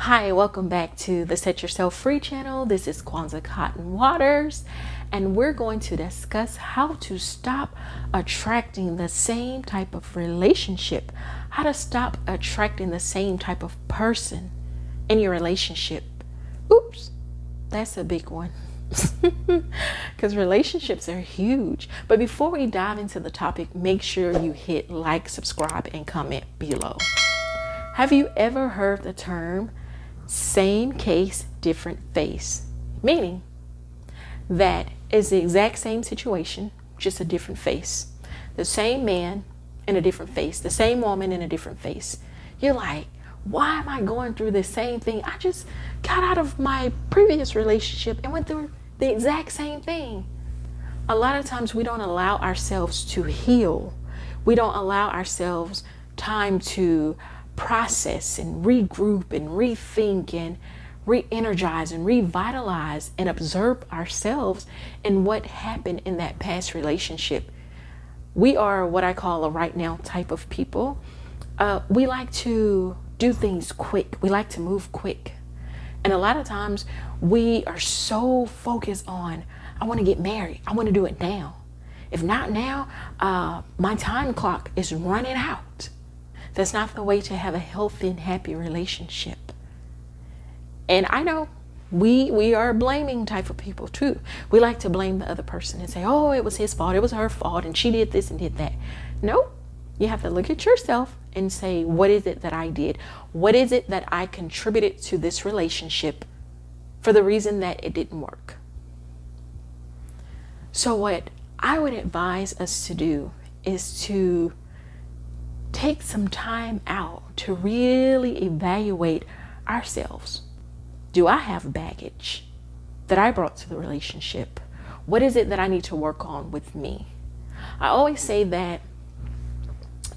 Hi, welcome back to the Set Yourself Free channel. This is Quawanza Cottonwaters, and we're going to discuss how to stop attracting the same type of relationship, how to stop attracting the same type of person in your relationship. Oops, that's a big one. Because relationships are huge. But before we dive into the topic, make sure you hit like, subscribe, and comment below. Have you ever heard the term same case, different face? Meaning that it's the exact same situation, just a different face. The same man in a different face, the same woman in a different face. You're like, why am I going through the same thing? I just got out of my previous relationship and went through the exact same thing. A lot of times we don't allow ourselves to heal. We don't allow ourselves time to process and regroup and rethink and re-energize and revitalize and observe ourselves and what happened in that past relationship. We are what I call a right now type of people. We like to do things quick. We like to move quick. And a lot of times we are so focused on, I want to get married. I want to do it now. If not now, my time clock is running out. That's not the way to have a healthy and happy relationship. And I know we are blaming type of people too. We like to blame the other person and say, oh, it was his fault, it was her fault, and she did this and did that. No, you have to look at yourself and say, what is it that I did? What is it that I contributed to this relationship for the reason that it didn't work? So what I would advise us to do is to take some time out to really evaluate ourselves. Do I have baggage that I brought to the relationship? What is it that I need to work on with me? I always say that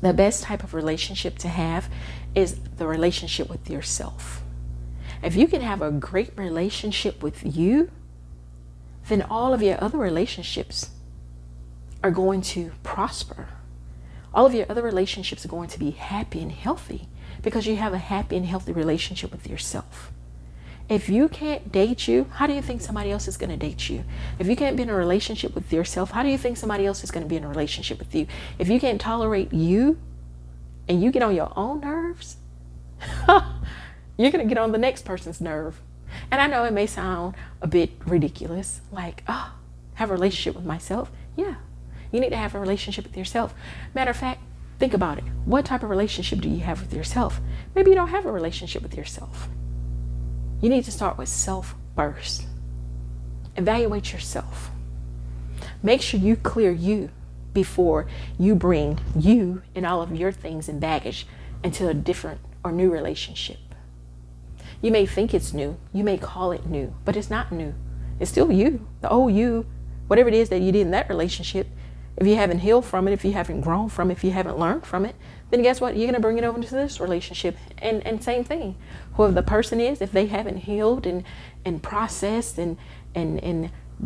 the best type of relationship to have is the relationship with yourself. If you can have a great relationship with you, then all of your other relationships are going to prosper. All of your other relationships are going to be happy and healthy because you have a happy and healthy relationship with yourself. If you can't date you, how do you think somebody else is going to date you? If you can't be in a relationship with yourself, how do you think somebody else is going to be in a relationship with you? If you can't tolerate you and you get on your own nerves, you're going to get on the next person's nerve. And I know it may sound a bit ridiculous, like, oh, have a relationship with myself. Yeah. You need to have a relationship with yourself. Matter of fact, think about it. What type of relationship do you have with yourself? Maybe you don't have a relationship with yourself. You need to start with self first. Evaluate yourself. Make sure you clear you before you bring you and all of your things and baggage into a different or new relationship. You may think it's new. You may call it new, but it's not new. It's still you, the old you, whatever it is that you did in that relationship. If you haven't healed from it, if you haven't grown from it, if you haven't learned from it, then guess what? You're going to bring it over into this relationship. And same thing. Whoever the person is, if they haven't healed and processed and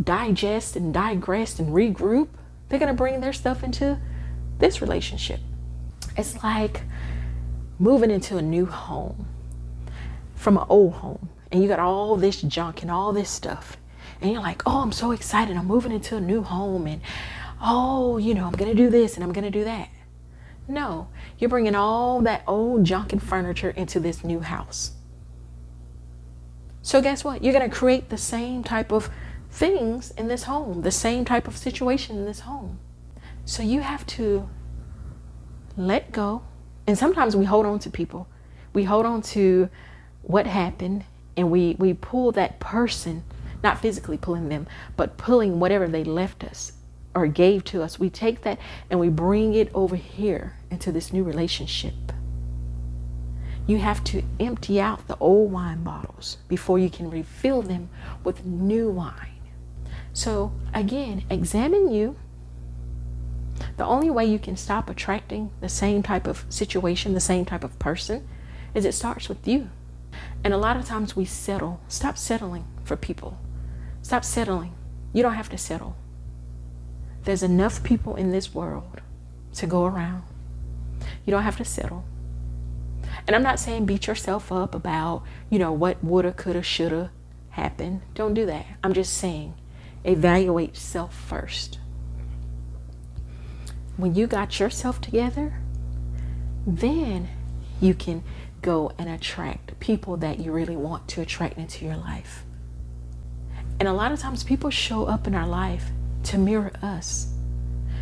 digest and digressed and regroup, they're going to bring their stuff into this relationship. It's like moving into a new home from an old home. And you got all this junk and all this stuff. And you're like, oh, I'm so excited. I'm moving into a new home. And oh, I'm going to do this and I'm going to do that. No, you're bringing all that old junk and furniture into this new house. So guess what? You're going to create the same type of things in this home, the same type of situation in this home. So you have to let go. And sometimes we hold on to people. We hold on to what happened and we pull that person, not physically pulling them, but pulling whatever they left us or gave to us. We take that and we bring it over here into this new relationship. You have to empty out the old wine bottles before you can refill them with new wine. So again, examine you. The only way you can stop attracting the same type of situation, the same type of person, is it starts with you. And a lot of times we settle. Stop settling for people. Stop settling. You don't have to settle. There's enough people in this world to go around. You don't have to settle. And I'm not saying beat yourself up about, what woulda, coulda, shoulda happened. Don't do that. I'm just saying evaluate self first. When you got yourself together, then you can go and attract people that you really want to attract into your life. And a lot of times people show up in our life to mirror us.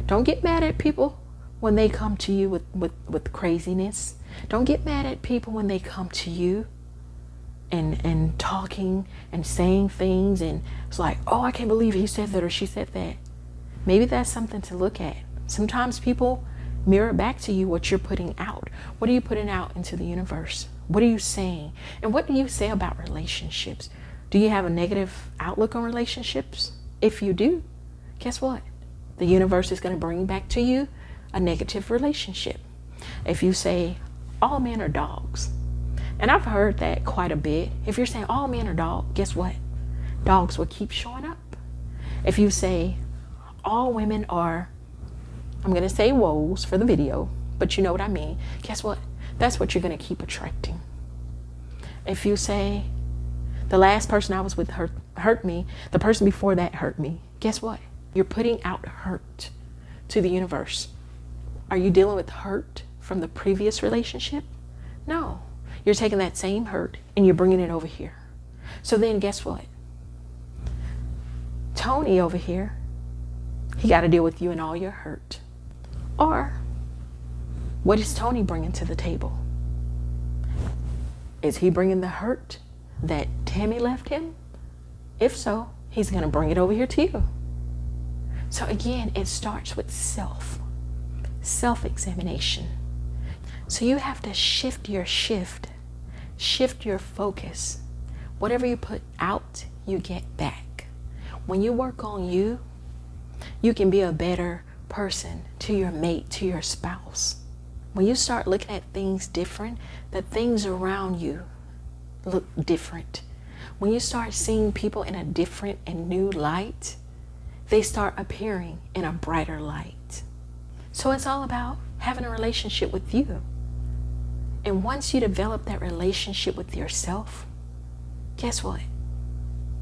Don't get mad at people when they come to you with craziness. Don't get mad at people when they come to you and talking and saying things, and it's like, oh, I can't believe he said that or she said that. Maybe that's something to look at. Sometimes people mirror back to you what you're putting out. What are you putting out into the universe? What are you saying? And what do you say about relationships? Do you have a negative outlook on relationships? If you do, guess what? The universe is going to bring back to you a negative relationship. If you say all men are dogs, and I've heard that quite a bit. If you're saying all men are dogs, guess what? Dogs will keep showing up. If you say all women are, I'm going to say woes for the video, but you know what I mean. Guess what? That's what you're going to keep attracting. If you say the last person I was with hurt me, the person before that hurt me, guess what? You're putting out hurt to the universe. Are you dealing with hurt from the previous relationship? No. You're taking that same hurt and you're bringing it over here. So then guess what? Tony over here, he got to deal with you and all your hurt. Or what is Tony bringing to the table? Is he bringing the hurt that Tammy left him? If so, he's going to bring it over here to you. So again, it starts with self-examination. So you have to shift your focus. Whatever you put out, you get back. When you work on you, you can be a better person to your mate, to your spouse. When you start looking at things different, the things around you look different. When you start seeing people in a different and new light, they start appearing in a brighter light. So it's all about having a relationship with you. And once you develop that relationship with yourself, guess what?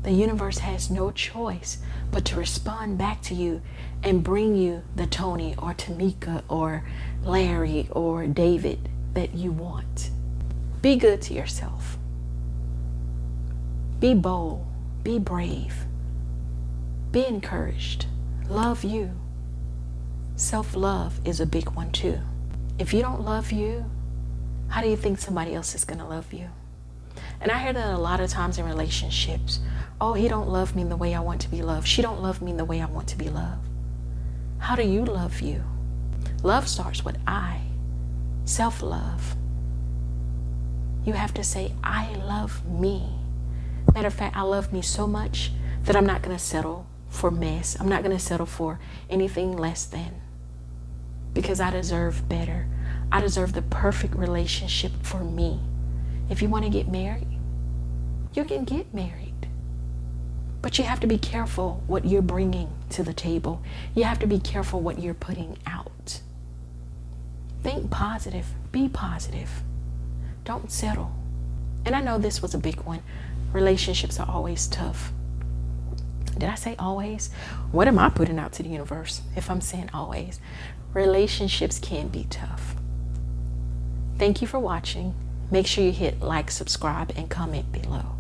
The universe has no choice but to respond back to you and bring you the Tony or Tamika or Larry or David that you want. Be good to yourself. Be bold. Be brave. Be encouraged. Love you. Self-love is a big one too. If you don't love you, how do you think somebody else is going to love you? And I hear that a lot of times in relationships. Oh, he don't love me the way I want to be loved. She don't love me the way I want to be loved. How do you love you? Love starts with I. Self-love. You have to say, I love me. Matter of fact, I love me so much that I'm not going to settle for mess. I'm not going to settle for anything less than. Because I deserve better. I deserve the perfect relationship for me. If you want to get married, you can get married. But you have to be careful what you're bringing to the table. You have to be careful what you're putting out. Think positive. Be positive. Don't settle. And I know this was a big one. Relationships are always tough. Did I say always? What am I putting out to the universe if I'm saying always? Relationships can be tough. Thank you for watching. Make sure you hit like, subscribe, and comment below.